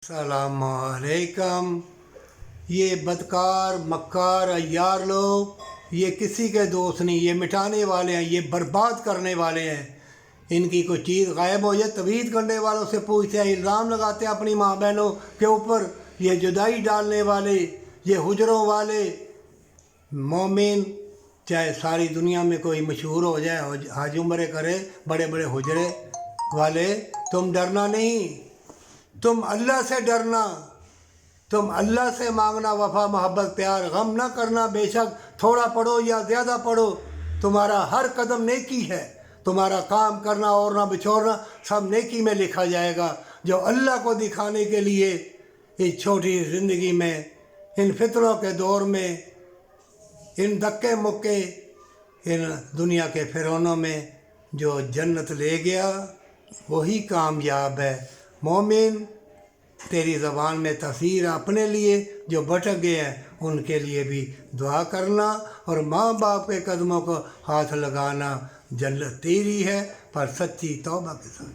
अस्सलाम वालेकुम। ये बदकार मक्कार अय्यार लोग ये किसी के दोस्त नहीं, ये मिटाने वाले हैं, ये बर्बाद करने वाले हैं। इनकी कोई चीज़ गायब हो जाए तवीज़ करने वालों से पूछते हैं, इल्ज़ाम लगाते हैं अपनी माँ बहनों के ऊपर। ये जुदाई डालने वाले, ये हुजरों वाले मोमिन, चाहे सारी दुनिया में कोई मशहूर हो जाए, हज उम्रे करे, बड़े बड़े हुजरे वाले, तुम डरना नहीं, तुम अल्लाह से डरना, तुम अल्लाह से मांगना वफा मोहब्बत प्यार, गम ना करना। बेशक थोड़ा पढ़ो या ज़्यादा पढ़ो, तुम्हारा हर कदम नेकी है। तुम्हारा काम करना और ना बिछोड़ना सब नेकी में लिखा जाएगा। जो अल्लाह को दिखाने के लिए इस छोटी ज़िंदगी में, इन फितरों के दौर में, इन धक्के मुक्के, इन दुनिया के फिरौनों में जो जन्नत ले गया वही कामयाब है। मोमिन, तेरी ज़बान में तफसीर अपने लिए, जो भटक गए हैं उनके लिए भी दुआ करना, और माँ बाप के कदमों को हाथ लगाना। जन्नत तेरी है पर सच्ची तौबा के साथ।